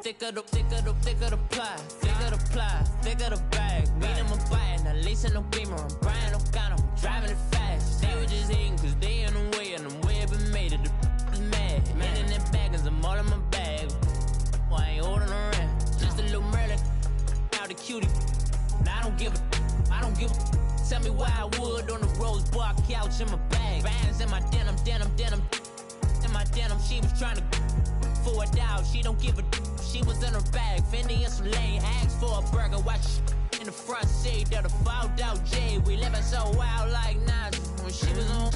thicker the pie, thicker the ply, thicker the bag. Meet them a buy, now leasing no beamer, I'm buying no counter, I'm driving it fast. They were just eating cause they in the way, and the way been made it, the is mad. Man in them baggins, I'm all in my bag. Well, I ain't holding around, just a little Merlin, out the cutie. Now I don't give a. Tell me why I would on the rose bar couch in my bag. Bands in my denim. In my denim, she was trying to for it out. She don't give a. She was in her bag. Fendi and some lane hags for a burger. Watch in the front seat of the fouled out J. We living so wild like Nas. When she was on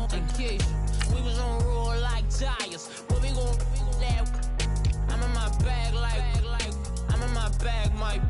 vacation, we was on roll like tires. What we gon' that? I'm in my bag like I'm in my bag, Mike.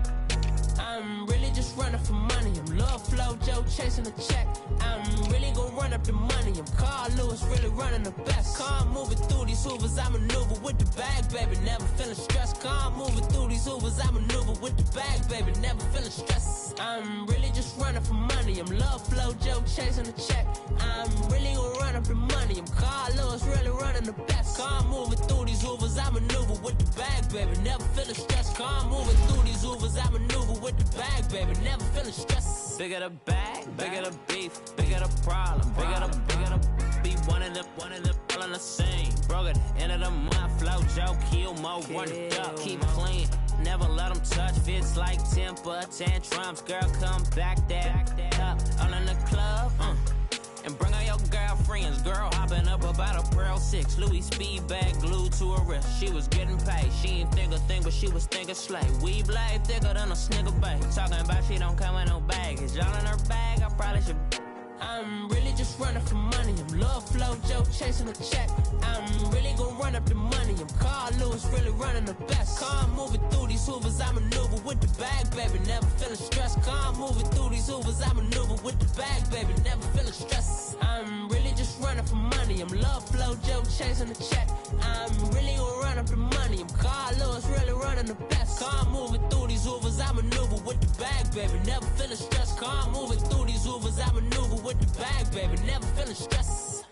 I'm really just running for money. I'm Love Flow Joe chasing a check. I'm really gon' run up the money. I'm Carl Lewis, really running the best. Car moving through these hoovers, I maneuver with the bag, baby. Never feeling stressed. Car moving through these hoovers, I maneuver with the bag, baby. Never feeling stressed. I'm really just running for money. I'm Love Flow Joe chasing a check. I'm really gon' run up the money. I'm Carl Lewis, really running the best. Car moving through these hoovers, I maneuver with the bag, baby. Never feeling stressed. Car moving through these hoovers, I maneuver with the bag, baby. Never feeling stressed. Bigger the bag, bigger the beef, bigger the problem, bigger the be one of the all in the same. Broke at the end of the month, flow Joe, kill more, run it up, keep clean. Never let them touch, fits like temper tantrums. Girl, come back that up, all in the club, and bring all your girlfriends. Girl hopping up about a Pearl 6 Louis speed bag glued to her wrist. She was getting paid, she ain't think a thing, but she was thinking slay. We blade thicker than a snigger bag. Talking about she don't come with no baggage. Y'all in her bag, I probably should. I'm really just running for money. I'm Love Flow Joe chasing a check. I'm really gon' run up the money. I'm Carl Lewis, really running the best. Car moving through these hoovers, I maneuver with the bag, baby. Never feeling stressed. Car moving through these hoovers, I maneuver with the bag, baby. Never feeling stressed. I'm really just running for money. I'm Love Flow Joe chasing a check. I'm really gon' run up the money. I'm Carl Lewis, really running the best. Car moving through these hoovers, I maneuver with the bag, baby. Never feeling stressed. Car moving through these hoovers, I maneuver with the bag, baby. Never feeling stressed.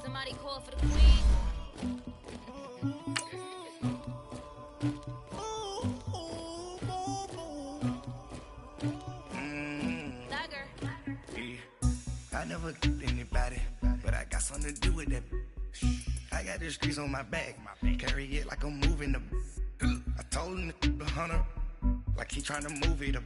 Somebody call for the queen. I never killed anybody, but I got something to do with that. I got the streets on my back, carry it like I'm moving the. I told him the hunter, like he trying to move it up.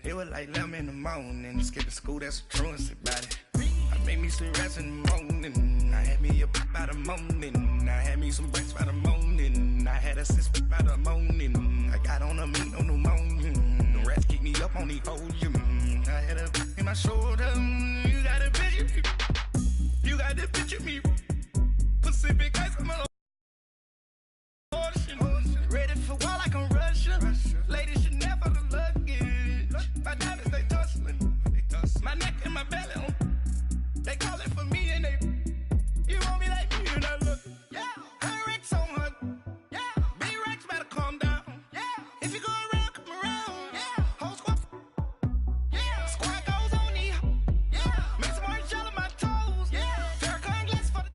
It was like 11 in the morning, skipping school, that's a truancy about it. I made me some rest in the morning, I had me a by the morning, I had me some breaks by the morning, I had a sis by the morning, I got on a meat on the morning, the rats keep me up on the ocean, I had a in my shoulder, you got a picture, you got to picture me, Pacific ice, I'm a ocean, ready for war like I'm Russia, ladies should never the luggage, my diamonds they tussling, my neck and my belly on. They call it for me and they, you want me like me and I look, yeah, high Rex on her, yeah, B-Rex better calm down, yeah, if you go around, come around, yeah, whole squad, yeah, squad goes on the, yeah, make some orange gel on my toes, yeah, Farrakhan glass for the.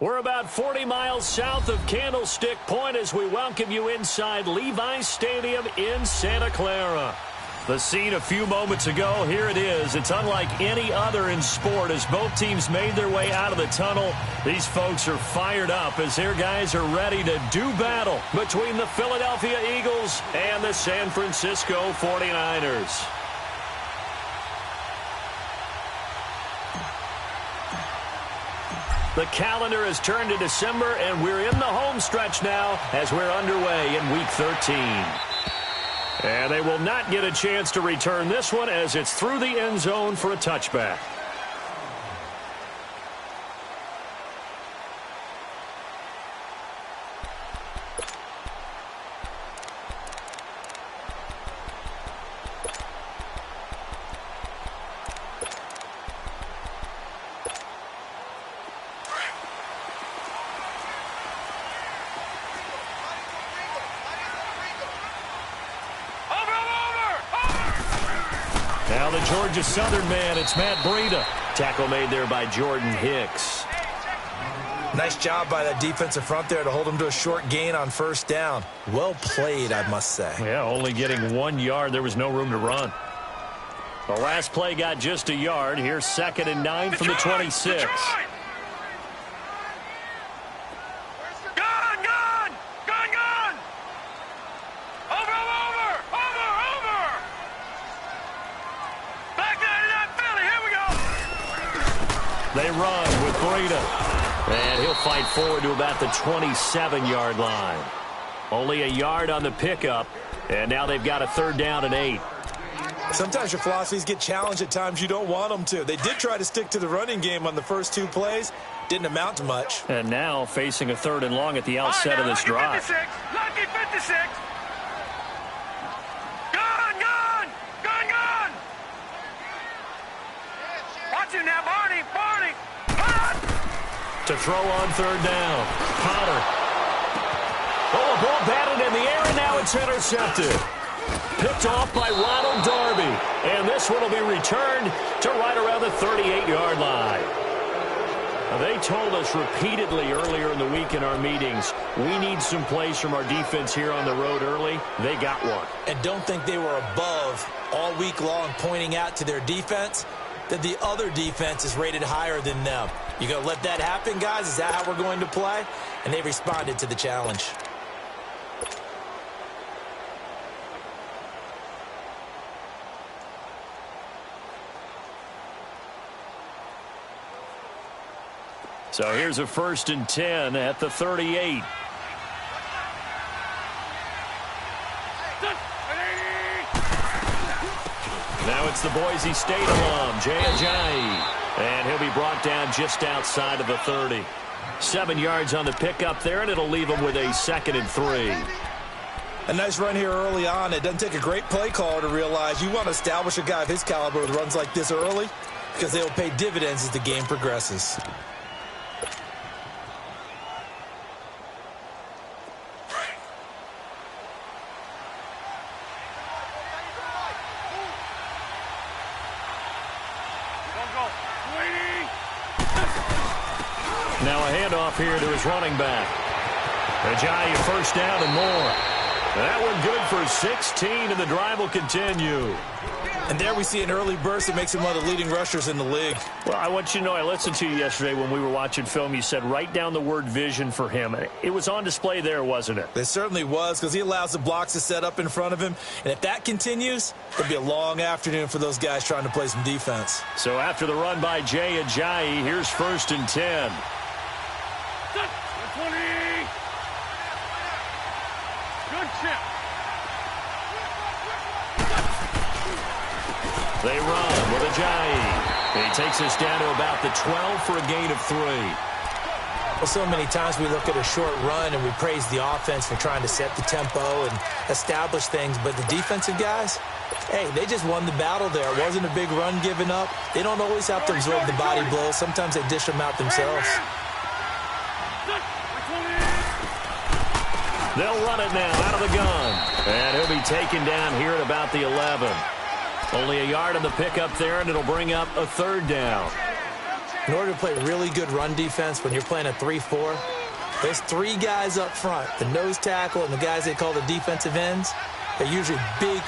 We're about 40 miles south of Candlestick Point as we welcome you inside Levi's Stadium in Santa Clara. The scene a few moments ago, here it is. It's unlike any other in sport as both teams made their way out of the tunnel. These folks are fired up as their guys are ready to do battle between the Philadelphia Eagles and the San Francisco 49ers. The calendar has turned to December, and we're in the home stretch now as we're underway in Week 13. And they will not get a chance to return this one as it's through the end zone for a touchback. Now the Georgia Southern man, it's Matt Breida. Tackle made there by Jordan Hicks. Nice job by that defensive front there to hold him to a short gain on first down. Well played, I must say. Yeah, only getting 1 yard. There was no room to run. The last play got just a yard. Here's 2nd and 9 from the 26. They run with Breida. And he'll fight forward to about the 27-yard line. Only a yard on the pickup. And now they've got a 3rd down and 8. Sometimes your philosophies get challenged at times you don't want them to. They did try to stick to the running game on the first 2 plays. Didn't amount to much. And now facing a 3rd and long at the outset of this drive. 56. Lucky 56. Gun. Watch him now, Barney. To throw on 3rd down. Potter. Oh, a ball batted in the air, and now it's intercepted. Picked off by Ronald Darby. And this one will be returned to right around the 38-yard line. Now, they told us repeatedly earlier in the week in our meetings, we need some plays from our defense here on the road early. They got one. And don't think they were above all week long pointing out to their defense that the other defense is rated higher than them. You going to let that happen, guys? Is that how we're going to play? And they responded to the challenge. So here's a 1st and 10 at the 38. Now it's the Boise State alum, Jay Ajayi. And he'll be brought down just outside of the 30. 7 yards on the pickup there, and it'll leave him with a 2nd and 3. A nice run here early on. It doesn't take a great play caller to realize you want to establish a guy of his caliber with runs like this early because they will pay dividends as the game progresses. Now a handoff here to his running back. Ajayi 1st down and more. That one good for 16, and the drive will continue. And there we see an early burst that makes him one of the leading rushers in the league. Well, I want you to know, I listened to you yesterday when we were watching film. You said write down the word vision for him. It was on display there, wasn't it? It certainly was, because he allows the blocks to set up in front of him. And if that continues, it'll be a long afternoon for those guys trying to play some defense. So after the run by Jay Ajayi, here's 1st and 10. 20. Good chip. They run with Ajayi. He takes us down to about the 12 for a gain of 3. Well, so many times we look at a short run and we praise the offense for trying to set the tempo and establish things, but the defensive guys, hey, they just won the battle there. It wasn't a big run given up. They don't always have to absorb the body blows. Sometimes they dish them out themselves. They'll run it now out of the gun. And he'll be taken down here at about the 11. Only a yard on the pickup there, and it'll bring up a 3rd down. In order to play really good run defense when you're playing a 3-4, those 3 guys up front, the nose tackle and the guys they call the defensive ends, they're usually big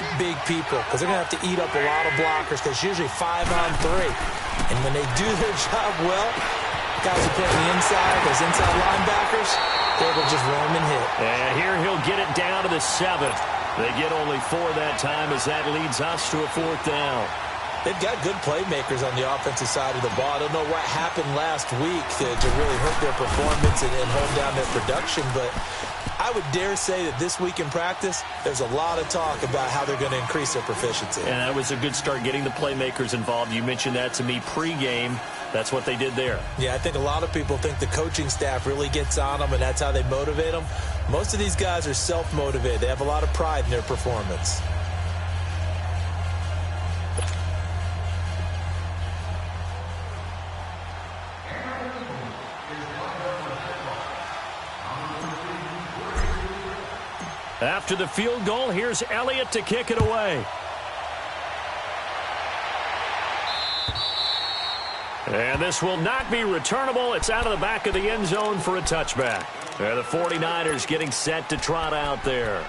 people because they're going to have to eat up a lot of blockers because it's usually 5-on-3. And when they do their job well, guys who play on the inside, those inside linebackers, they will just roam and hit. And here he'll get it down to the 7th. They get only 4 that time as that leads us to a 4th down. They've got good playmakers on the offensive side of the ball. I don't know what happened last week to really hurt their performance and hold down their production, but I would dare say that this week in practice, there's a lot of talk about how they're going to increase their proficiency. And that was a good start, getting the playmakers involved. You mentioned that to me pregame. That's what they did there. Yeah, I think a lot of people think the coaching staff really gets on them, and that's how they motivate them. Most of these guys are self-motivated. They have a lot of pride in their performance. After the field goal, here's Elliott to kick it away. And this will not be returnable. It's out of the back of the end zone for a touchback. And the 49ers getting set to trot out there.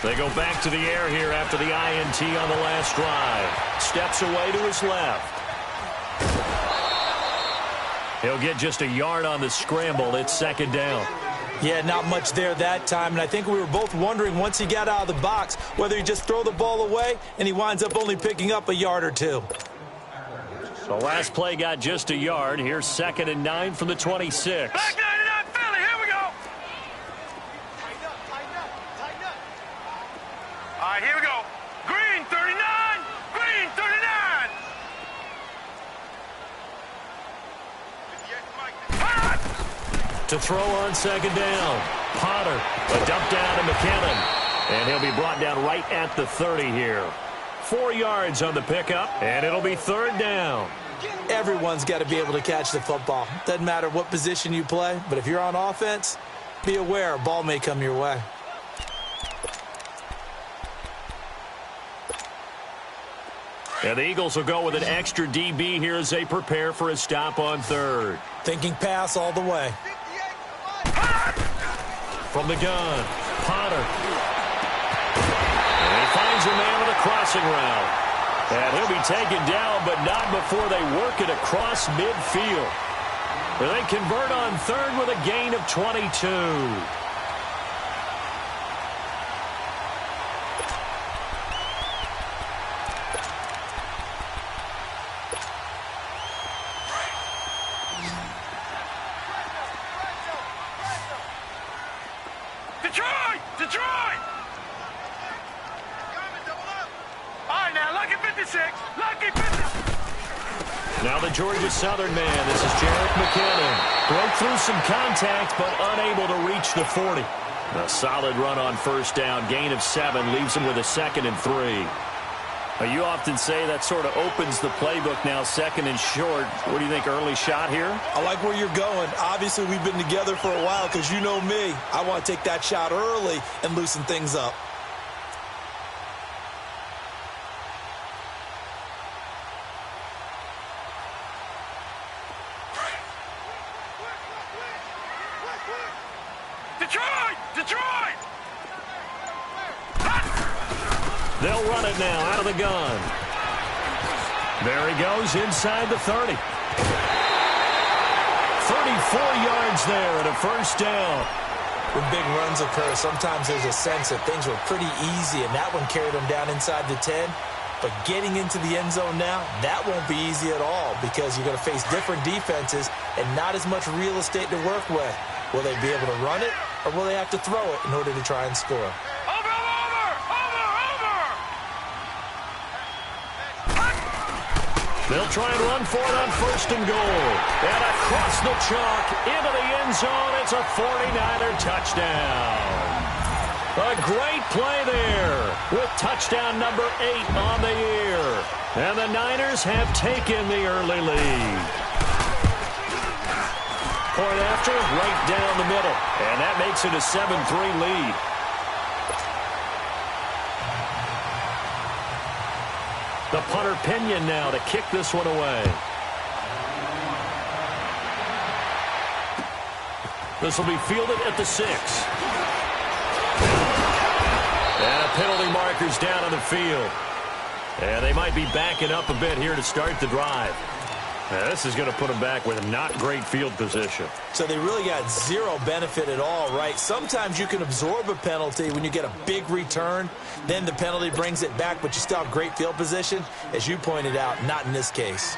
They go back to the air here after the INT on the last drive. Steps away to his left. He'll get just a yard on the scramble. It's second down. Yeah, not much there that time. And I think we were both wondering once he got out of the box whether he just throw the ball away and he winds up only picking up a yard or two. The last play got just a yard. Here's 2nd and 9 from the 26. Back 99 Philly. Here we go. All right, here we go. Green 39. Green 39. To throw on second down. Potter. A dump down to McKinnon. And he'll be brought down right at the 30 here. 4 yards on the pickup, and it'll be 3rd down. Everyone's got to be able to catch the football. Doesn't matter what position you play, but if you're on offense, be aware a ball may come your way. And the Eagles will go with an extra DB here as they prepare for a stop on 3rd. Thinking pass all the way. From the gun, Potter. And he finds a man with a crossing route. And he'll be taken down, but not before they work it across midfield. They convert on 3rd with a gain of 22. Detroit! All right, now, lucky 56. Lucky 56. Now the Georgia Southern man. This is Jarek McKinnon. Broke through some contact, but unable to reach the 40. A solid run on 1st down. Gain of 7 leaves him with a 2nd and 3. You often say that sort of opens the playbook now, 2nd and short. What do you think, early shot here? I like where you're going. Obviously, we've been together for a while because you know me. I want to take that shot early and loosen things up. Detroit! They'll run it now out of the gun. There he goes inside the 30. 34 yards there at a 1st down. When big runs occur, sometimes there's a sense that things were pretty easy, and that one carried them down inside the 10. But getting into the end zone now, that won't be easy at all because you're going to face different defenses and not as much real estate to work with. Will they be able to run it, or will they have to throw it in order to try and score? They'll try and run for it on 1st and goal. And across the chalk into the end zone. It's a 49er touchdown. A great play there with touchdown number 8 on the year. And the Niners have taken the early lead. Point after, right down the middle. And that makes it a 7-3 lead. The punter Pinion now to kick this one away. This will be fielded at the 6. And a penalty marker's down on the field. And they might be backing up a bit here to start the drive. Now, this is going to put them back with not great field position. So they really got zero benefit at all, right? Sometimes you can absorb a penalty when you get a big return. Then the penalty brings it back, but you still have great field position. As you pointed out, not in this case.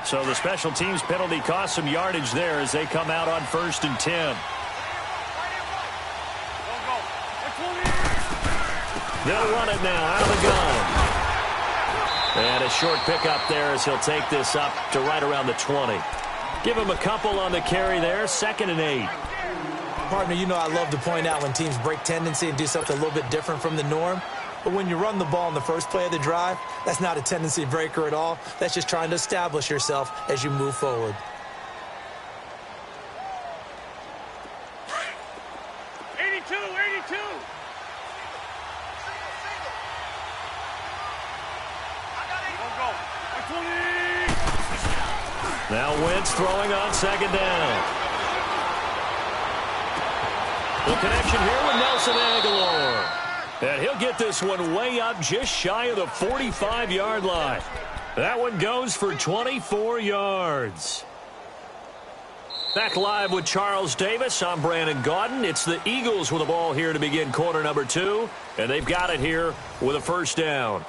So the special teams penalty cost some yardage there as they come out on 1st and 10. They'll run it now out of the gun. And a short pickup there as he'll take this up to right around the 20. Give him a couple on the carry there. 2nd and 8. Partner, you know I love to point out when teams break tendency and do something a little bit different from the norm. But when you run the ball in the first play of the drive, that's not a tendency breaker at all. That's just trying to establish yourself as you move forward. 82, 82. Now Wentz throwing on second down. The connection here with Nelson Aguilar. And he'll get this one way up just shy of the 45-yard line. That one goes for 24 yards. Back live with Charles Davis. I'm Brandon Gaudin. It's the Eagles with the ball here to begin quarter number 2. And they've got it here with a first down.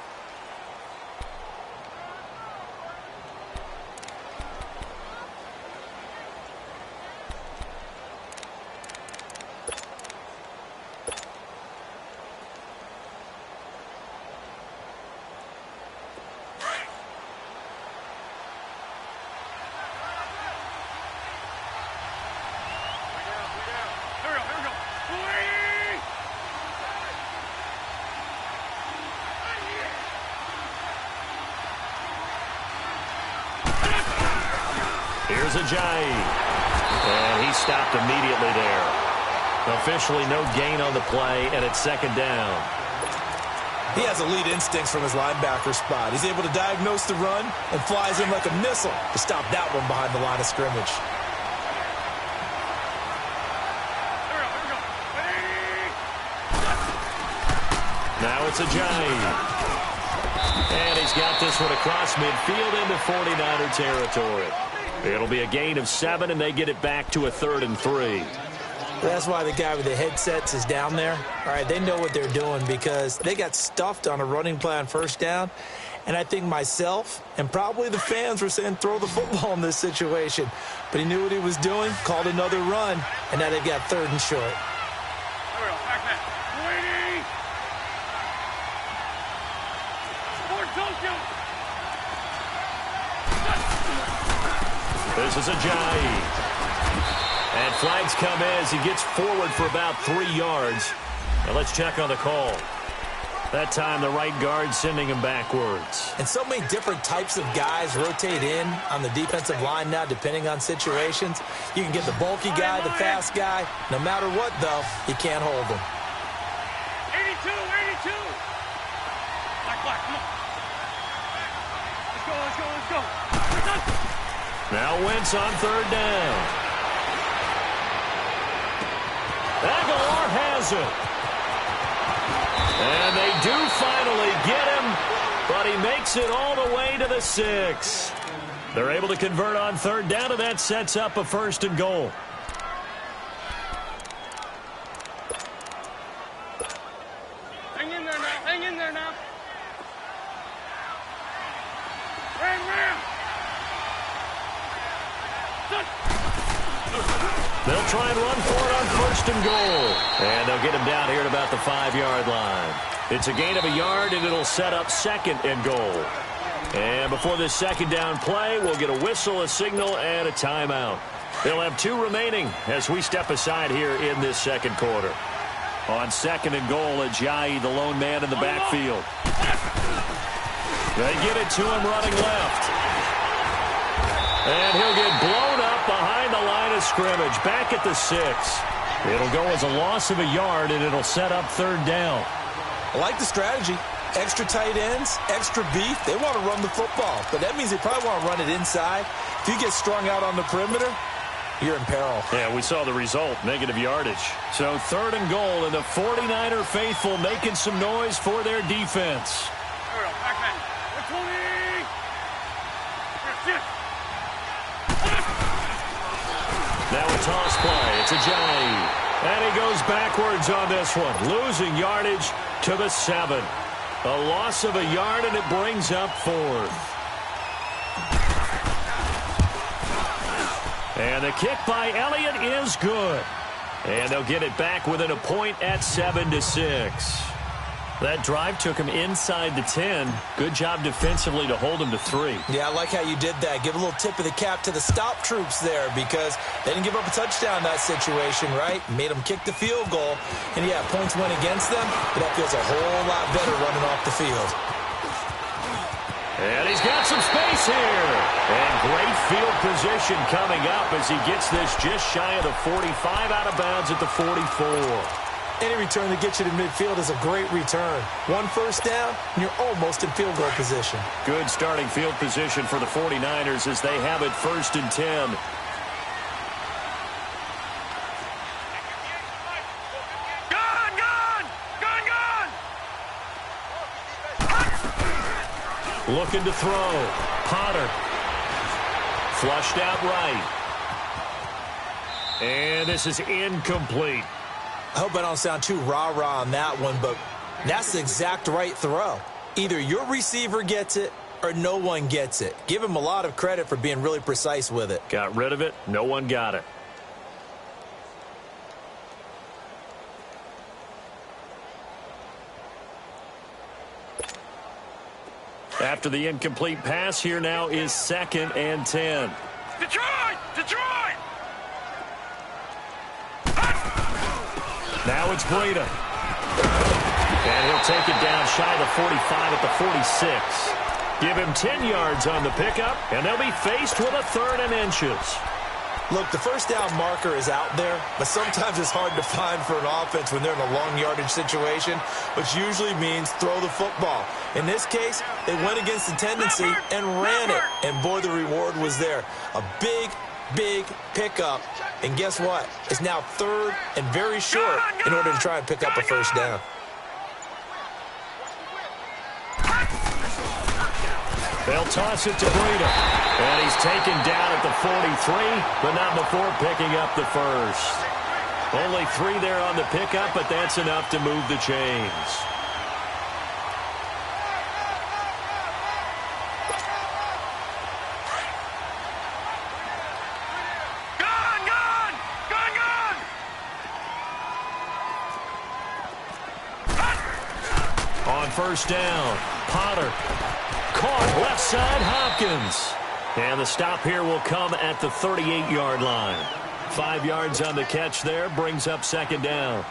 Here's Ajayi. And he stopped immediately there. Officially no gain on the play, and it's second down. He has elite instincts from his linebacker spot. He's able to diagnose the run and flies in like a missile to stop that one behind the line of scrimmage. Now it's Ajayi. And he's got this one across midfield into 49er territory. It'll be a gain of 7, and they get it back to a 3rd and 3. That's why the guy with the headsets is down there. All right, they know what they're doing because they got stuffed on a running play on first down. And I think myself and probably the fans were saying throw the football in this situation. But he knew what he was doing, called another run, and now they've got 3rd and short. This is Ajayi. And flags come in as he gets forward for about 3 yards. Now let's check on the call. That time the right guard sending him backwards. And so many different types of guys rotate in on the defensive line now depending on situations. You can get the bulky guy, the fast guy. No matter what, though, you can't hold him. 82, 82. Black, come on. Let's go. Now Wentz on 3rd down. Aguilar has it. And they do finally get him, but he makes it all the way to the 6. They're able to convert on 3rd down, and that sets up a 1st and goal. Hang in there now. Ram. They'll try and run for it on 1st and goal. And they'll get him down here at about the 5-yard line. It's a gain of a yard, and it'll set up 2nd and goal. And before this 2nd down play, we'll get a whistle, a signal, and a timeout. They'll have 2 remaining as we step aside here in this 2nd quarter. On 2nd and goal, Ajayi, the lone man in the backfield. They get it to him running left. And he'll get blown up behind the line of scrimmage, back at the 6. It'll go as a loss of a yard, and it'll set up 3rd down. I like the strategy. Extra tight ends, extra beef. They want to run the football, but that means they probably want to run it inside. If you get strung out on the perimeter, you're in peril. Yeah, we saw the result, negative yardage. So 3rd and goal, and the 49er faithful making some noise for their defense. Now a toss play. It's Ajayi. And he goes backwards on this one, losing yardage to the 7. A loss of a yard, and it brings up 4th. And the kick by Elliott is good. And they'll get it back within a point at 7-6. That drive took him inside the 10. Good job defensively to hold him to 3. Yeah, I like how you did that. Give a little tip of the cap to the stop troops there because they didn't give up a touchdown in that situation, right? Made them kick the field goal. And, yeah, points went against them, but that feels a whole lot better running off the field. And he's got some space here. And great field position coming up as he gets this just shy of the 45 out of bounds at the 44. Any return that gets you to midfield is a great return. 1 first down, and you're almost in field goal position. Good starting field position for the 49ers as they have it 1st and 10. Looking to throw. Potter. Flushed out right. And this is incomplete. I hope I don't sound too rah-rah on that one, but that's the exact right throw. Either your receiver gets it or no one gets it. Give him a lot of credit for being really precise with it. Got rid of it. No one got it. After the incomplete pass, here now is 2nd and 10. Detroit! Detroit! Now it's Breida. And he'll take it down shy of the 45 at the 46. Give him 10 yards on the pickup, and they'll be faced with a 3rd and inches. Look, the first down marker is out there, but sometimes it's hard to find for an offense when they're in a long yardage situation, which usually means throw the football. In this case, they went against the tendency and ran it, and boy, the reward was there. A big, big pickup, and guess what? It's now 3rd and very short in order to try and pick up a first down. They'll toss it to Breida. And he's taken down at the 43, but not before picking up the 1st. Only 3 there on the pickup, but that's enough to move the chains. On 1st down, Potter. Caught left side, Hopkins. And the stop here will come at the 38-yard line. 5 yards on the catch there, brings up 2nd down.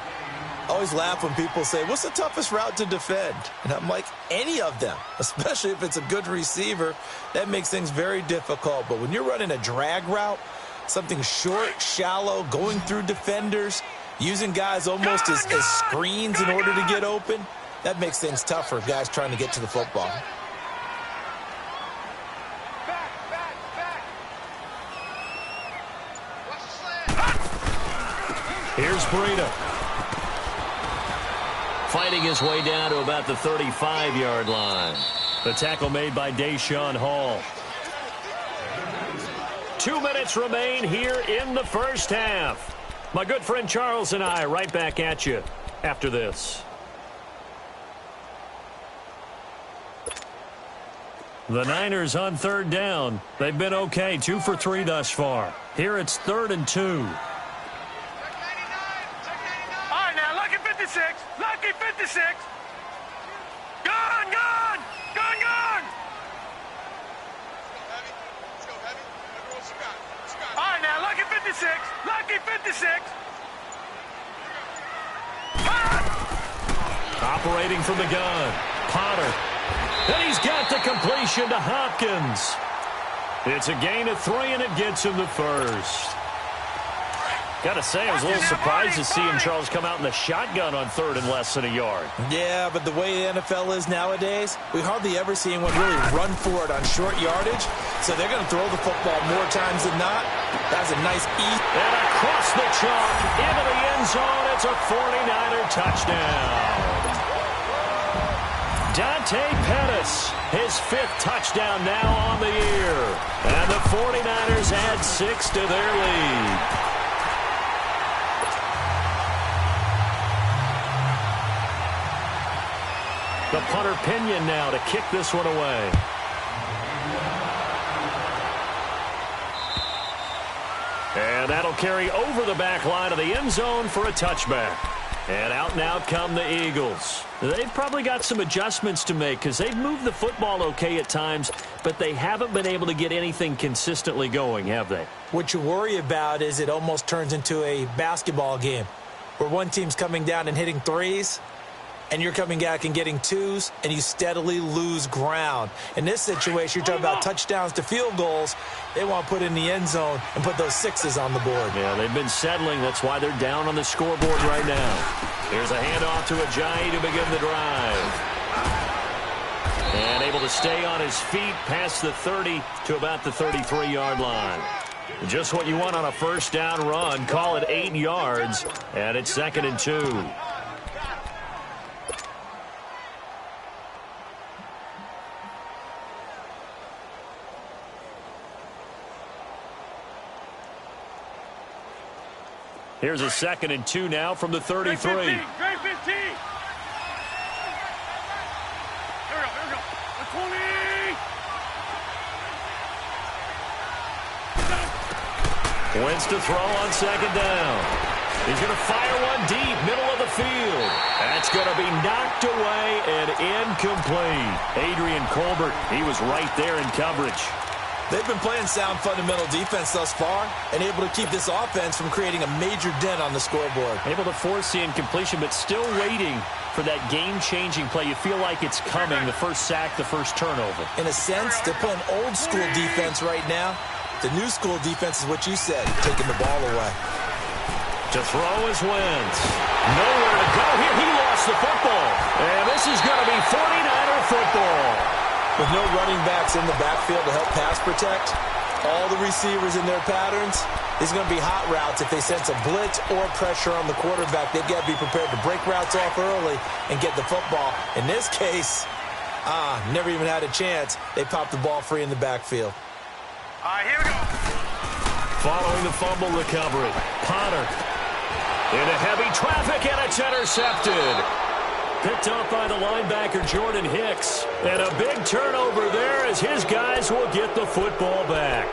I always laugh when people say, what's the toughest route to defend? And I'm like, any of them, especially if it's a good receiver. That makes things very difficult. But when you're running a drag route, something short, shallow, going through defenders, using guys almost as screens in order to get open, that makes things tough for guys trying to get to the football. Here's Breida. Fighting his way down to about the 35-yard line. The tackle made by Deshaun Hall. 2 minutes remain here in the first half. My good friend Charles and I right back at you after this. The Niners on 3rd down. They've been okay, 2 for 3 thus far. Here it's 3rd and 2. Lucky 56. Gone, gone, gone, gone. Let's go, heavy. What you got? All right, now, Lucky 56. Lucky 56. Operating from the gun. Potter. And he's got the completion to Hopkins. It's a gain of 3, and it gets him the 1st. Got to say, I was a little surprised to see him, Charles, come out in the shotgun on 3rd and less than a yard. Yeah, but the way the NFL is nowadays, we hardly ever see anyone really run for it on short yardage. So they're going to throw the football more times than not. That's a nice eat. And across the chalk, into the end zone, it's a 49er touchdown. Dante Pettis, his 5th touchdown now on the year. And the 49ers add 6 to their lead. The punter Pinion now to kick this one away. And that'll carry over the back line of the end zone for a touchback. And out come the Eagles. They've probably got some adjustments to make because they've moved the football okay at times, but they haven't been able to get anything consistently going, have they? What you worry about is it almost turns into a basketball game where one team's coming down and hitting threes, and you're coming back and getting twos, and you steadily lose ground. In this situation, you're talking about touchdowns to field goals. They want to put in the end zone and put those sixes on the board. Yeah, they've been settling. That's why they're down on the scoreboard right now. Here's a handoff to Ajayi to begin the drive. And able to stay on his feet past the 30 to about the 33-yard line. Just what you want on a first down run. Call it 8 yards, and it's 2nd and 2. Here's a 2nd and 2 now from the 33. Great 15. Here we go. The 20. Wentz to throw on 2nd down. He's going to fire one deep, middle of the field. That's going to be knocked away and incomplete. Adrian Colbert, he was right there in coverage. They've been playing sound fundamental defense thus far and able to keep this offense from creating a major dent on the scoreboard. Able to force the incompletion, but still waiting for that game-changing play. You feel like it's coming, the first sack, the first turnover. In a sense, they're playing old-school defense right now. The new-school defense is what you said, taking the ball away. To throw is Wentz. Nowhere to go here. He lost the football. And this is going to be 49er football. With no running backs in the backfield to help pass protect, all the receivers in their patterns, it's going to be hot routes. If they sense a blitz or pressure on the quarterback, they've got to be prepared to break routes off early and get the football. In this case, never even had a chance. They popped the ball free in the backfield. All right, here we go. Following the fumble recovery, Potter into heavy traffic, and it's intercepted. Picked up by the linebacker, Jordan Hicks. And a big turnover there as his guys will get the football back.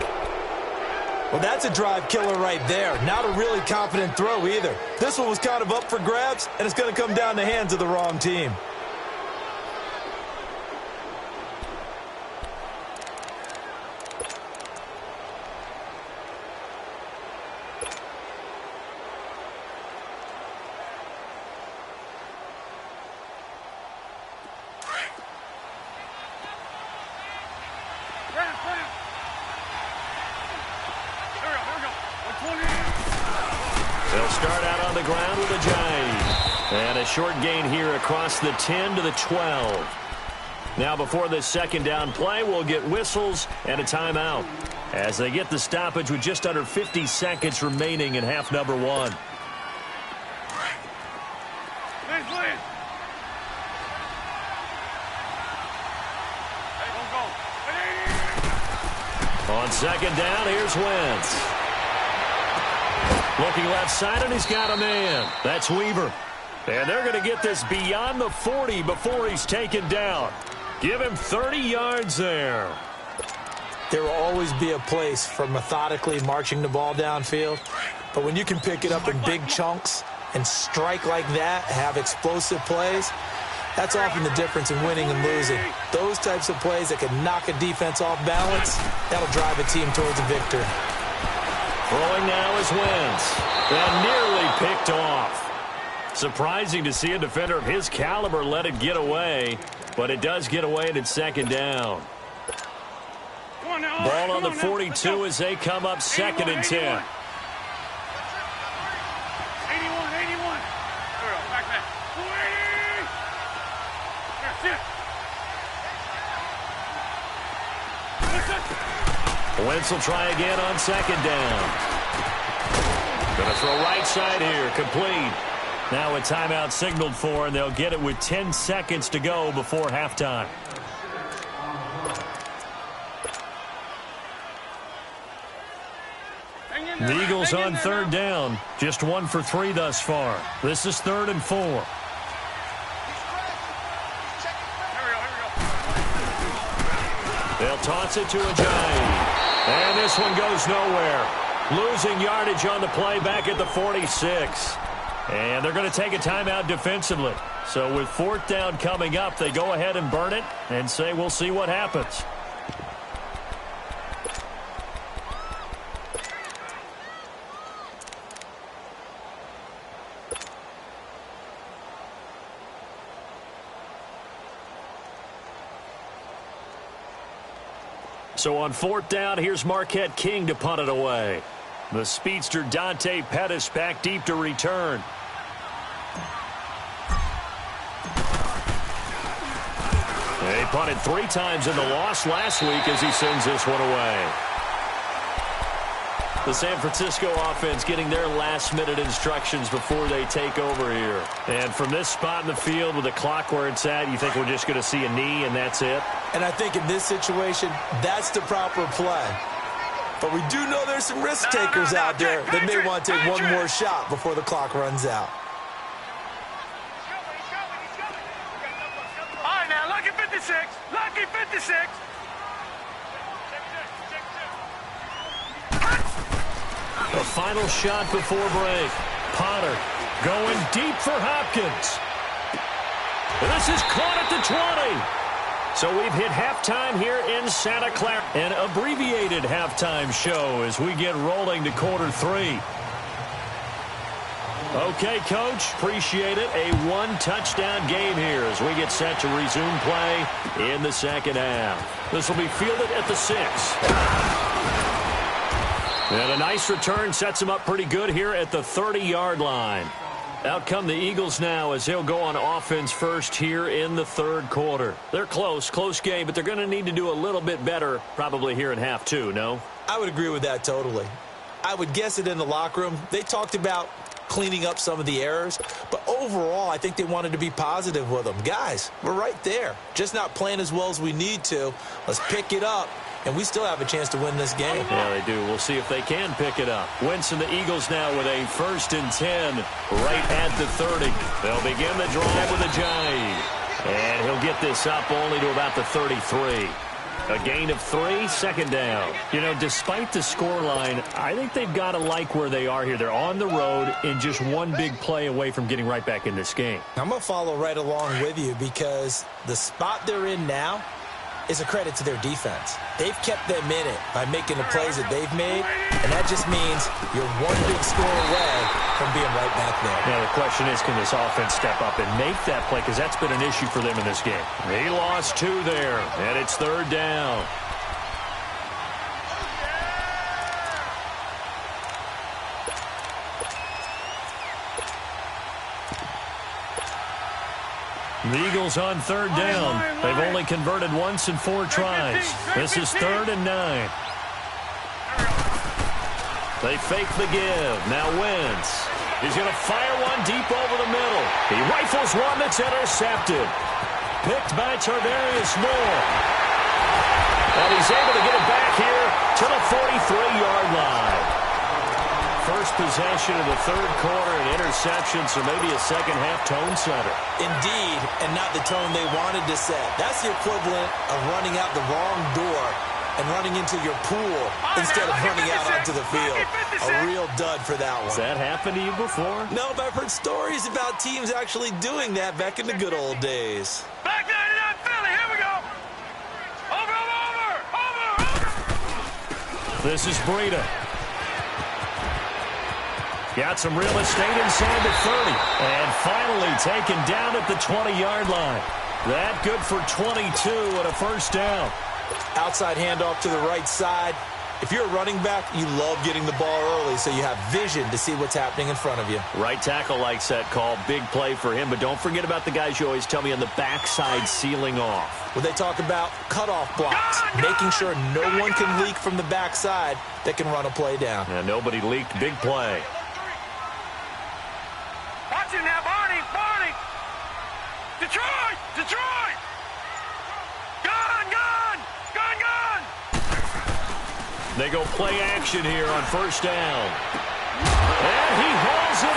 Well, that's a drive killer right there. Not a really confident throw either. This one was kind of up for grabs, and it's going to come down the hands of the wrong team. They'll start out on the ground with Ajayi. And a short gain here across the 10 to the 12. Now before this second down play, we'll get whistles and a timeout as they get the stoppage with just under 50 seconds remaining in half number 1. On second down, here's Wentz. Looking left side, and he's got a man. That's Weaver. And they're going to get this beyond the 40 before he's taken down. Give him 30 yards there. There will always be a place for methodically marching the ball downfield. But when you can pick it up in big chunks and strike like that, have explosive plays, that's often the difference in winning and losing. Those types of plays that can knock a defense off balance, that'll drive a team towards a victory. Throwing now is Wentz. And nearly picked off. Surprising to see a defender of his caliber let it get away, but it does get away and it's second down. Ball on the 42 as they come up 2nd and 10. 81. Back there. 280. Wentz will try again on second down. Going to throw right side here, complete. Now a timeout signaled for, and they'll get it with 10 seconds to go before halftime. The Eagles on third down, just 1 for 3 thus far. This is 3rd and 4. They'll toss it to Ajayi. And this one goes nowhere. Losing yardage on the play back at the 46. And they're going to take a timeout defensively. So with 4th down coming up, they go ahead and burn it and say we'll see what happens. So on 4th down, here's Marquette King to punt it away. The speedster Dante Pettis back deep to return. They punted 3 times in the loss last week as he sends this one away. The San Francisco offense getting their last-minute instructions before they take over here. And from this spot in the field with the clock where it's at, you think we're just going to see a knee and that's it? And I think in this situation, that's the proper play. But we do know there's some risk takers out there that may want to take one more shot before the clock runs out. All right, now, lucky 56. Lucky 56. The final shot before break. Potter going deep for Hopkins. This is caught at the 20. So we've hit halftime here in Santa Clara. An abbreviated halftime show as we get rolling to quarter 3. Okay, Coach, appreciate it. A 1-touchdown game here as we get set to resume play in the second half. This will be fielded at the 6. And a nice return sets him up pretty good here at the 30-yard line. Out come the Eagles now as they'll go on offense first here in the 3rd quarter. They're close game, but they're going to need to do a little bit better probably here in half 2, no? I would agree with that totally. I would guess it in the locker room. They talked about cleaning up some of the errors, but overall I think they wanted to be positive with them. Guys, we're right there. Just not playing as well as we need to. Let's pick it up. And we still have a chance to win this game. Yeah, they do. We'll see if they can pick it up. Wentz and the Eagles now with a 1st and 10 right at the 30. They'll begin the drive with a jive. And he'll get this up only to about the 33. A gain of 3, 2nd down. You know, despite the scoreline, I think they've got to like where they are here. They're on the road and just one big play away from getting right back in this game. I'm going to follow right along with you because the spot they're in now is a credit to their defense. They've kept them in it by making the plays that they've made, and that just means you're one big score away from being right back there. Now, the question is, can this offense step up and make that play? Because that's been an issue for them in this game. He lost 2 there, and it's 3rd down. The Eagles on 3rd down. They've only converted once in 4 tries. This is 3rd and 9. They fake the give. Now Wentz. He's going to fire one deep over the middle. He rifles one that's intercepted. Picked by Tarvarius Moore. And he's able to get it back here to the 43-yard line. First possession of the 3rd quarter, an interception, so maybe a second-half tone setter. Indeed, and not the tone they wanted to set. That's the equivalent of running out the wrong door and running into your pool instead of running out onto the field. A real dud for that one. Has that happened to you before? No, but I've heard stories about teams actually doing that back in the good old days. Back 99 Philly, here we go. Over. This is Breida. Got some real estate inside the 30. And finally taken down at the 20-yard line. That good for 22 and a 1st down. Outside handoff to the right side. If you're a running back, you love getting the ball early so you have vision to see what's happening in front of you. Right tackle likes that call. Big play for him. But don't forget about the guys you always tell me on the backside sealing off. Well, they talk about cutoff blocks, making sure no one can leak from the backside that can run a play down. Yeah, nobody leaked. Big play. Watch him now, Barney. Detroit. Gun. They go play action here on 1st down. And he hauls it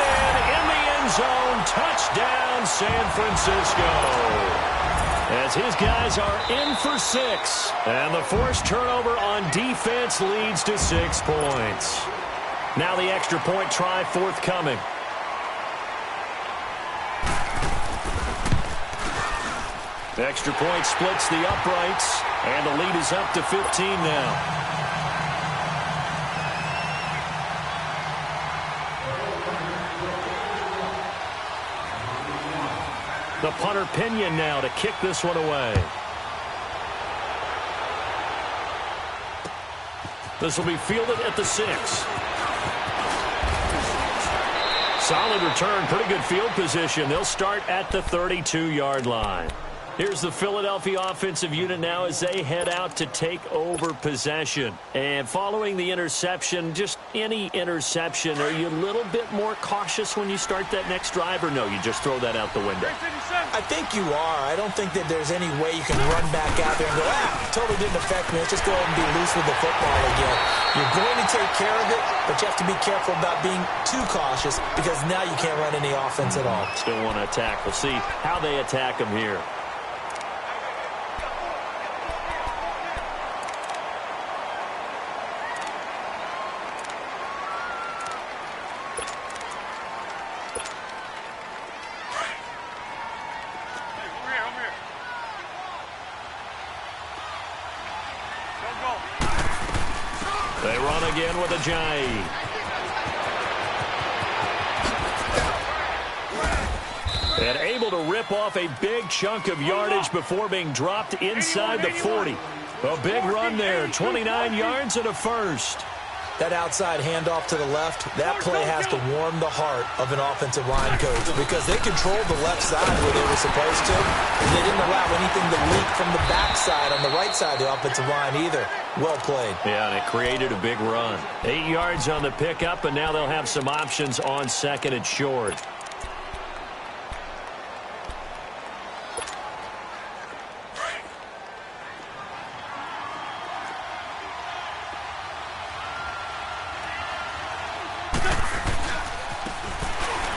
in the end zone. Touchdown, San Francisco. As his guys are in for 6. And the forced turnover on defense leads to 6 points. Now the extra point try forthcoming. The extra point splits the uprights, and the lead is up to 15 now. The punter Pinion now to kick this one away. This will be fielded at the 6. Solid return, pretty good field position. They'll start at the 32-yard line. Here's the Philadelphia offensive unit now as they head out to take over possession. And following the interception, just any interception, are you a little bit more cautious when you start that next drive, or no, you just throw that out the window? I think you are. I don't think that there's any way you can run back out there and go, totally didn't affect me. Let's just go ahead and be loose with the football again. You're going to take care of it, but you have to be careful about being too cautious because now you can't run any offense at all. Still want to attack. We'll see how they attack them here. They run again with Ajayi. And able to rip off a big chunk of yardage before being dropped inside the 40. A big run there, 29 yards and a first. That outside handoff to the left, that play has to warm the heart of an offensive line coach because they controlled the left side where they were supposed to, and they didn't allow anything to leak from the backside on the right side of the offensive line either. Well played. Yeah, and it created a big run. 8 yards on the pickup, and now they'll have some options on second and short.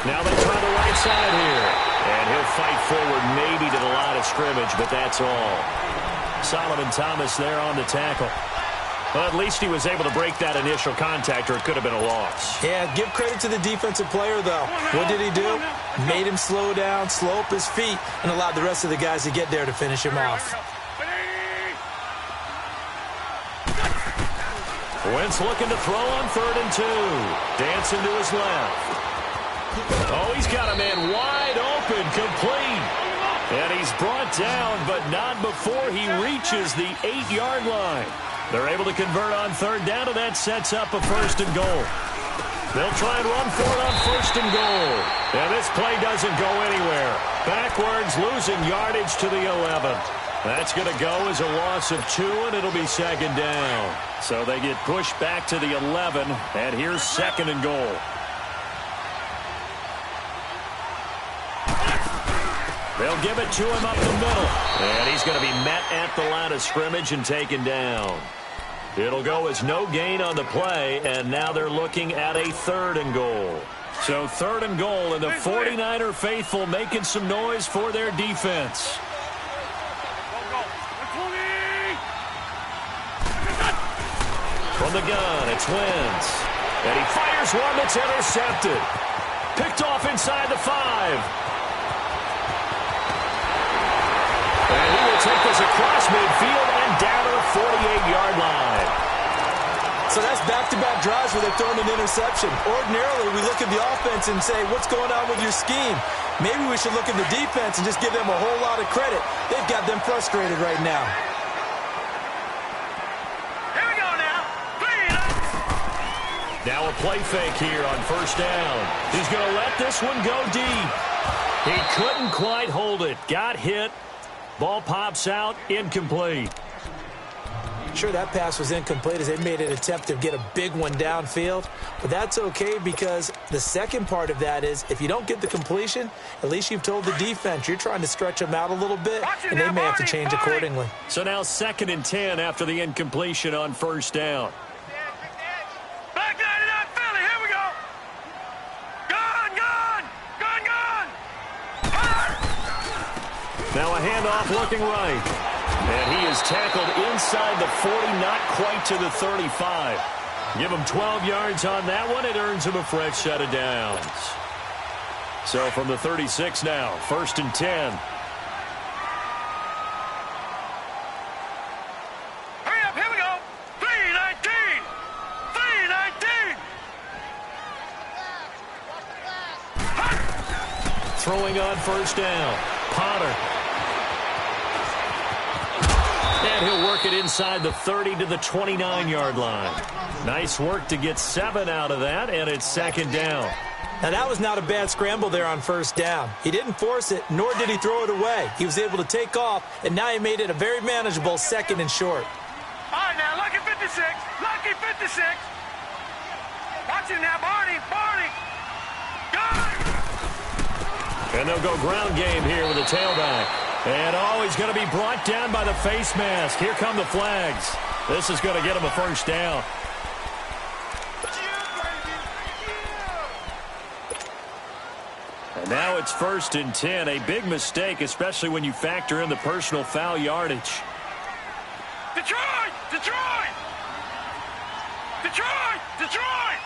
Now they try the right side here. And he'll fight forward maybe to the line of scrimmage, but that's all. Solomon Thomas there on the tackle. Well, at least he was able to break that initial contact, or it could have been a loss. Yeah, give credit to the defensive player, though. What did he do? Made him slow down, slow up his feet, and allowed the rest of the guys to get there to finish him off. Wentz looking to throw on 3rd and 2. Dancing to his left. Oh, he's got a man wide open, complete. And he's brought down, but not before he reaches the 8-yard line. They're able to convert on 3rd down, and that sets up a 1st and goal. They'll try and run for it on 1st and goal. And this play doesn't go anywhere. Backwards, losing yardage to the 11. That's going to go as a loss of 2, and it'll be 2nd down. So they get pushed back to the 11, and here's 2nd and goal. They'll give it to him up the middle. And he's going to be met at the line of scrimmage and taken down. It'll go as no gain on the play, and now they're looking at a 3rd and goal. So 3rd and goal, and the 49er faithful making some noise for their defense. From the gun, it's Wentz. And he fires one that's intercepted. Picked off inside the 5. And he will take this across midfield and down to the 48-yard line. So that's back-to-back drives where they've thrown an interception. Ordinarily, we look at the offense and say, what's going on with your scheme? Maybe we should look at the defense and just give them a whole lot of credit. They've got them frustrated right now. Here we go now. Clean up. Now a play fake here on 1st down. He's going to let this one go deep. He couldn't quite hold it. Got hit. Ball pops out, incomplete. Sure, that pass was incomplete as they made an attempt to get a big one downfield. But that's okay because the second part of that is if you don't get the completion, at least you've told the defense you're trying to stretch them out a little bit, and they may have to change accordingly. So now 2nd and 10 after the incompletion on 1st down. Back line it up, Philly. Here we go. Gone. Now a handoff looking right. And he is tackled inside the 40, not quite to the 35. Give him 12 yards on that one. It earns him a fresh set of downs. So from the 36 now, 1st and 10. throwing on first down. Potter. And he'll work it inside the 30 to the 29-yard line. Nice work to get 7 out of that, and it's second down. Now, that was not a bad scramble there on first down. He didn't force it, nor did he throw it away. He was able to take off, and now he made it a very manageable 2nd and short. All right, now, lucky 56. Lucky 56. Watch it now, Barney. Barney. Good. And they'll go ground game here with a tailback. And, he's going to be brought down by the face mask. Here come the flags. This is going to get him a first down. And now it's 1st and 10. A big mistake, especially when you factor in the personal foul yardage. Detroit! Detroit! Detroit! Detroit!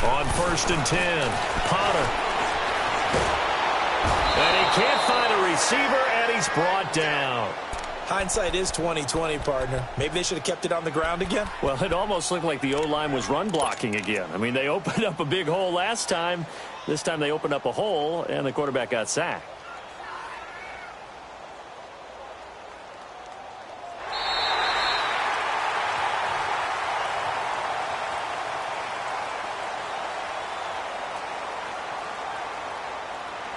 On 1st and 10, Potter. And he can't find a receiver, and he's brought down. Hindsight is 20/20, partner. Maybe they should have kept it on the ground again. Well, it almost looked like the O-line was run blocking again. I mean, they opened up a big hole last time. This time they opened up a hole, and the quarterback got sacked.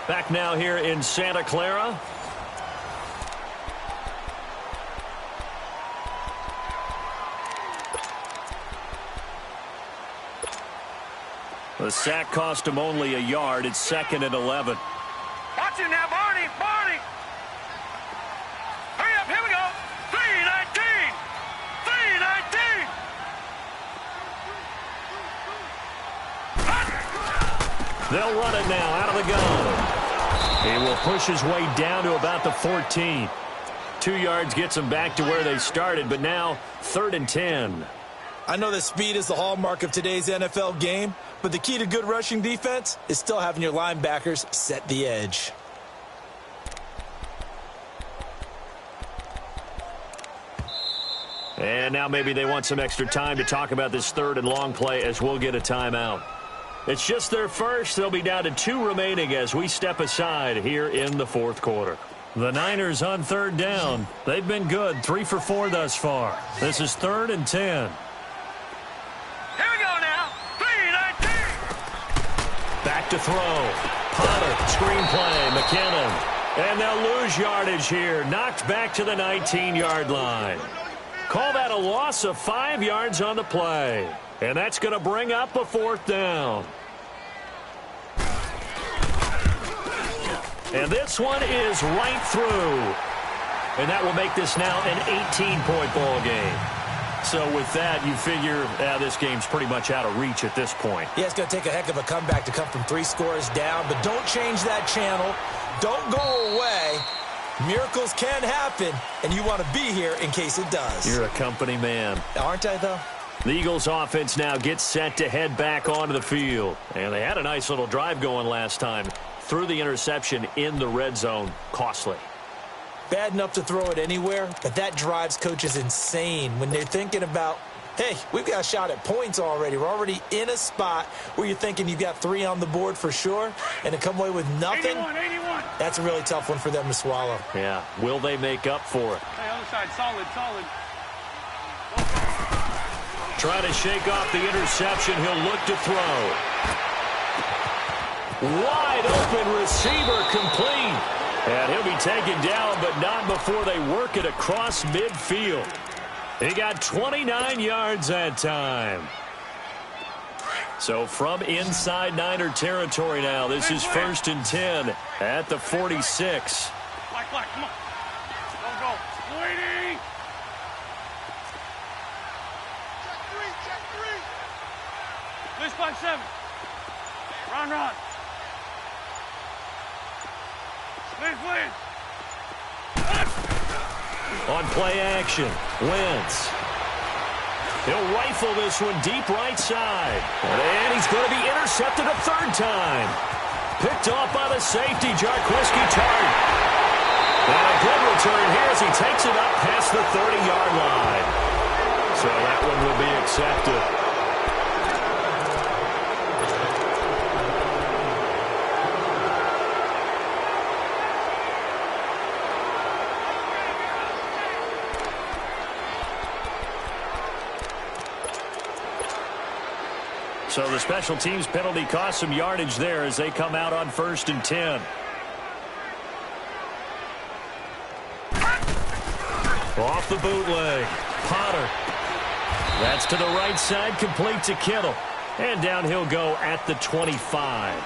Back now here in Santa Clara. The sack cost him only a yard. It's 2nd and 11. Watch it now, Barney. Barney. Hurry up. Here we go. 3:19. 3:19. They'll run it now out of the gun. He will push his way down to about the 14. 2 yards gets him back to where they started, but now 3rd and 10. I know that speed is the hallmark of today's NFL game, but the key to good rushing defense is still having your linebackers set the edge. And now maybe they want some extra time to talk about this 3rd and long play as we'll get a timeout. It's just their first. They'll be down to 2 remaining as we step aside here in the 4th quarter. The Niners on 3rd down. They've been good, 3 for 4 thus far. This is 3rd and 10. Here we go now. 3:19. Back to throw. Potter, screen play, McKinnon. And they'll lose yardage here. Knocked back to the 19-yard line. Call that a loss of 5 yards on the play. And that's going to bring up a 4th down. And this one is right through. And that will make this now an 18-point ball game. So with that, you figure this game's pretty much out of reach at this point. Yeah, it's going to take a heck of a comeback to come from 3 scores down, but don't change that channel. Don't go away. Miracles can happen, and you want to be here in case it does. You're a company man. Aren't I, though? The Eagles offense now gets set to head back onto the field. And they had a nice little drive going last time. Threw the interception in the red zone. Costly. Bad enough to throw it anywhere, but that drives coaches insane when they're thinking about, hey, we've got a shot at points already. We're already in a spot where you're thinking you've got 3 on the board for sure, and to come away with nothing, 81. That's a really tough one for them to swallow. Yeah. Will they make up for it? Hey, other side, solid. Try to shake off the interception. He'll look to throw. Wide open receiver complete. And he'll be taken down, but not before they work it across midfield. He got 29 yards that time. So from inside Niner territory now, this is 1st and 10 at the 46. Black, come on. Go. Waiting. Check three. Please, 5-7. Run. Please. On play action, Wentz. He'll rifle this one deep right side. And he's going to be intercepted a 3rd time. Picked off by the safety, Jarquiski Tart. And a good return here as he takes it up past the 30-yard line. So that one will be accepted. So the special teams penalty cost some yardage there as they come out on 1st and 10. Off the bootleg. Potter. That's to the right side, complete to Kittle. And down he'll go at the 25.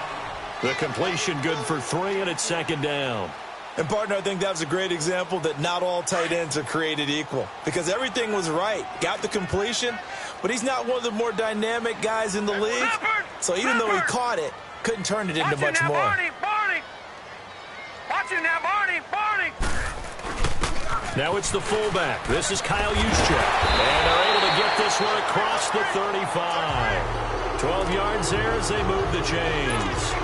The completion good for 3, and it's 2nd down. And, partner, I think that was a great example that not all tight ends are created equal. Because everything was right. Got the completion, but he's not one of the more dynamic guys in the league. So even though he caught it, couldn't turn it into much more. Barney! Watch it now, Barney! Now it's the fullback. This is Kyle Juszczyk. And they're able to get this one across the 35. 12 yards there as they move the chains.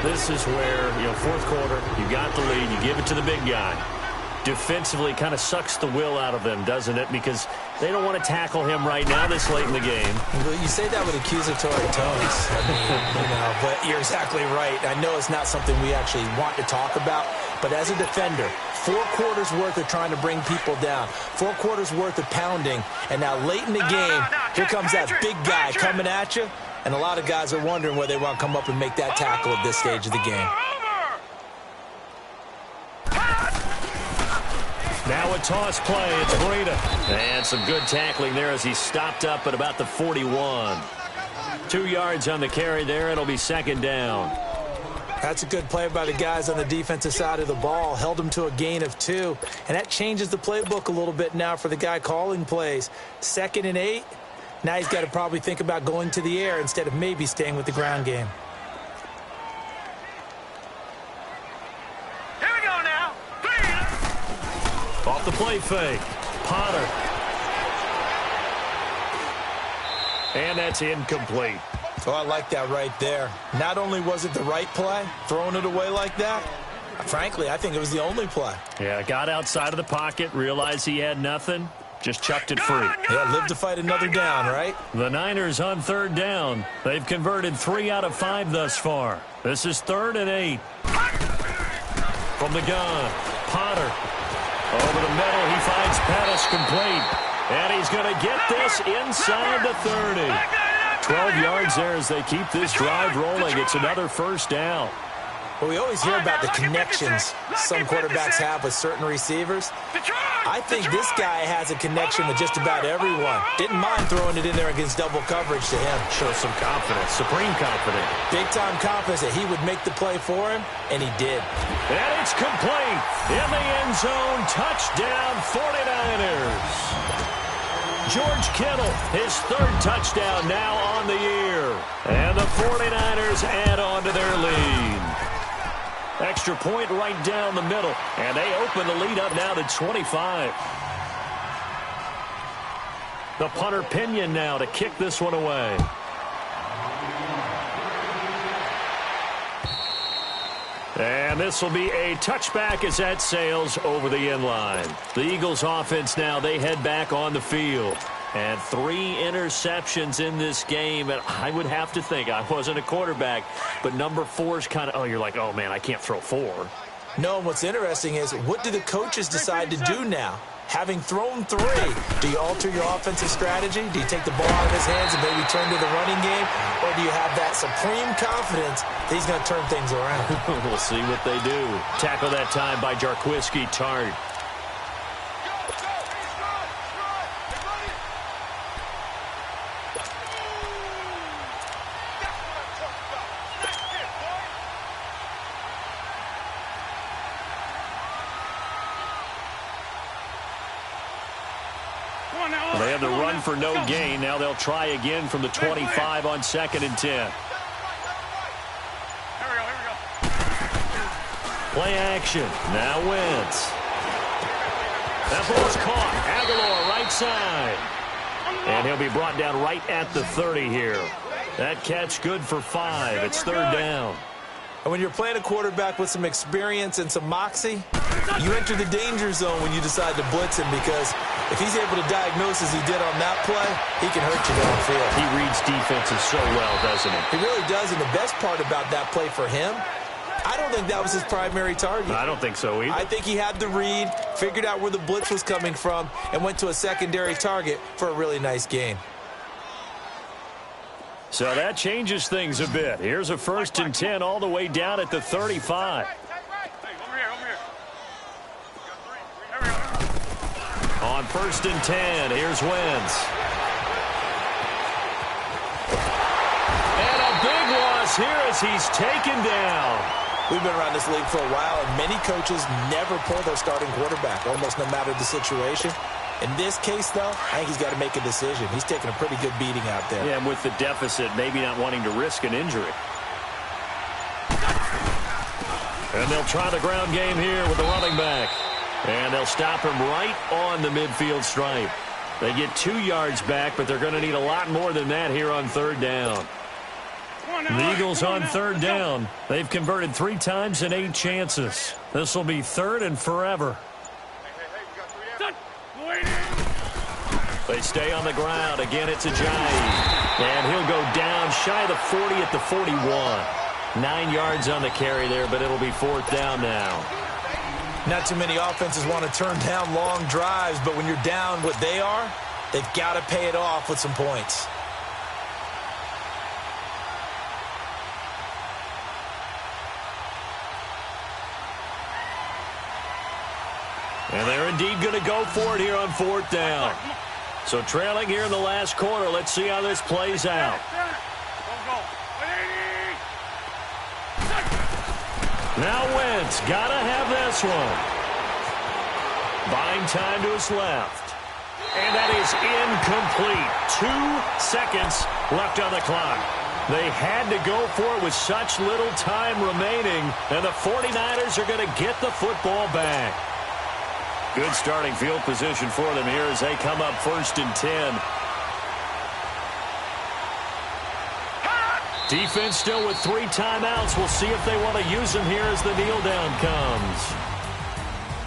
This is where, fourth quarter, you got the lead, you give it to the big guy. Defensively kind of sucks the will out of them, doesn't it? Because they don't want to tackle him right now this late in the game. Well, you say that with accusatory tones. But you're exactly right. I know it's not something we actually want to talk about, but as a defender, 4 quarters worth of trying to bring people down, 4 quarters worth of pounding, and now late in the game, here comes that big guy coming at you, and a lot of guys are wondering whether they want to come up and make that tackle at this stage of the game. Now a toss play. It's Breida. And some good tackling there as he stopped up at about the 41. 2 yards on the carry there. It'll be 2nd down. That's a good play by the guys on the defensive side of the ball. Held them to a gain of 2. And that changes the playbook a little bit now for the guy calling plays. 2nd and 8. Now he's got to probably think about going to the air instead of maybe staying with the ground game. Here we go now. Off the play fake. Potter. And that's incomplete. Oh, I like that right there. Not only was it the right play, throwing it away like that, frankly, I think it was the only play. Yeah, got outside of the pocket, realized he had nothing, just chucked it free. Yeah, live to fight another down, right? The Niners on 3rd down. They've converted 3 out of 5 thus far. This is 3rd and 8. From the gun, Potter. Over the middle, he finds Pettis complete. And he's going to get this inside the 30. 12 yards there as they keep this drive rolling. It's another 1st down. Well, we always hear about the connections some quarterbacks have with certain receivers. I think this guy has a connection with just about everyone. Didn't mind throwing it in there against double coverage to him. Shows some confidence, supreme confidence. Big-time confidence that he would make the play for him, and he did. And it's complete. In the end zone, touchdown 49ers. George Kittle, his 3rd touchdown now on the year. And the 49ers add on to their lead. Extra point right down the middle. And they open the lead up now to 25. The punter Pinion now to kick this one away. And this will be a touchback as that sails over the end line. The Eagles offense now, they head back on the field. And 3 interceptions in this game. And I would have to think, I wasn't a quarterback, but number 4 is kind of, you're like, oh, man, I can't throw 4. No, what's interesting is what do the coaches decide to do now? Having thrown 3, do you alter your offensive strategy? Do you take the ball out of his hands and maybe turn to the running game? Or do you have that supreme confidence that he's going to turn things around? We'll see what they do. Tackle that time by Jarquiski Tart. They had the run for no gain. Now they'll try again from the 25 on 2nd and 10. Here we go. Play action. Now Wentz. That ball's caught. Aguilar right side. And he'll be brought down right at the 30 here. That catch good for 5. It's 3rd down. And when you're playing a quarterback with some experience and some moxie, you enter the danger zone when you decide to blitz him, because if he's able to diagnose as he did on that play, he can hurt you downfield. He reads defenses so well, doesn't he? He really does, and the best part about that play for him, I don't think that was his primary target. I don't think so either. I think he had the read, figured out where the blitz was coming from, and went to a secondary target for a really nice gain. So that changes things a bit. Here's a 1st and 10 all the way down at the 35. On 1st and 10, here's Wentz. And a big loss here as he's taken down. We've been around this league for a while, and many coaches never pull their starting quarterback, almost no matter the situation. In this case, though, I think he's got to make a decision. He's taking a pretty good beating out there. Yeah, and with the deficit, maybe not wanting to risk an injury. And they'll try the ground game here with the running back. And they'll stop him right on the midfield stripe. They get 2 yards back, but they're going to need a lot more than that here on 3rd down. The Eagles on 3rd down. They've converted 3 times in 8 chances. This will be 3rd and forever. They stay on the ground. Again, it's Ajayi. And he'll go down shy of the 40 at the 41. 9 yards on the carry there, but it'll be 4th down now. Not too many offenses want to turn down long drives, but when you're down what they are, they've got to pay it off with some points. And they're indeed going to go for it here on 4th down. So trailing here in the last quarter. Let's see how this plays out. Now Wentz, gotta have this one. Buying time to his left. And that is incomplete. 2 seconds left on the clock. They had to go for it with such little time remaining, and the 49ers are going to get the football back. Good starting field position for them here as they come up 1st and 10. Defense still with 3 timeouts. We'll see if they want to use them here as the kneel down comes.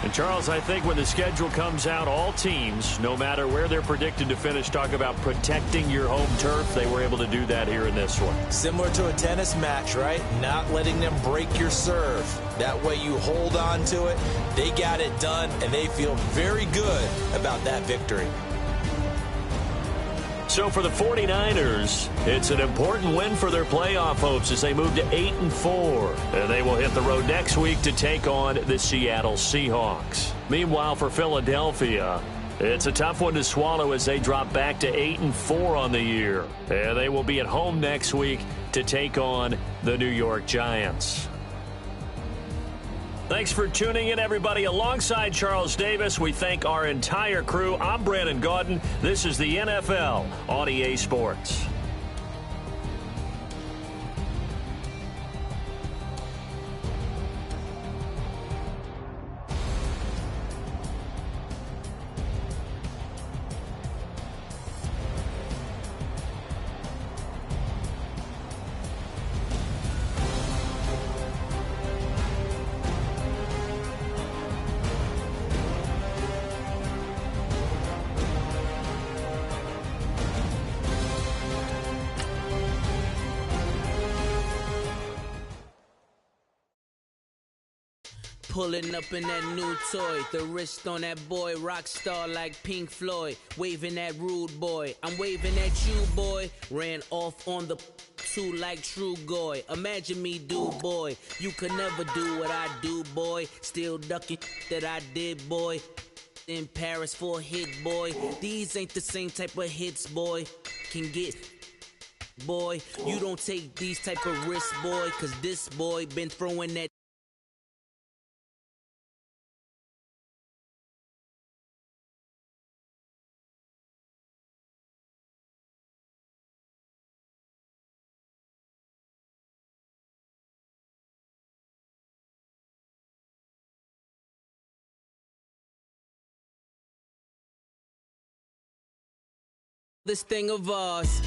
And, Charles, I think when the schedule comes out, all teams, no matter where they're predicted to finish, talk about protecting your home turf. They were able to do that here in this one. Similar to a tennis match, right? Not letting them break your serve. That way you hold on to it. They got it done, and they feel very good about that victory. So for the 49ers, it's an important win for their playoff hopes as they move to 8-4. And they will hit the road next week to take on the Seattle Seahawks. Meanwhile, for Philadelphia, it's a tough one to swallow as they drop back to 8-4 on the year. And they will be at home next week to take on the New York Giants. Thanks for tuning in, everybody. Alongside Charles Davis, we thank our entire crew. I'm Brandon Gaudin. This is the NFL on EA Sports. Pulling up in that new toy, the wrist on that boy, rock star like Pink Floyd, waving at rude boy, I'm waving at you boy, ran off on the two like true goy, imagine me do boy, you could never do what I do boy, still ducking that I did boy, in Paris for a hit boy, these ain't the same type of hits boy, can get boy, you don't take these type of risks boy, cause this boy been throwing that. This thing of ours,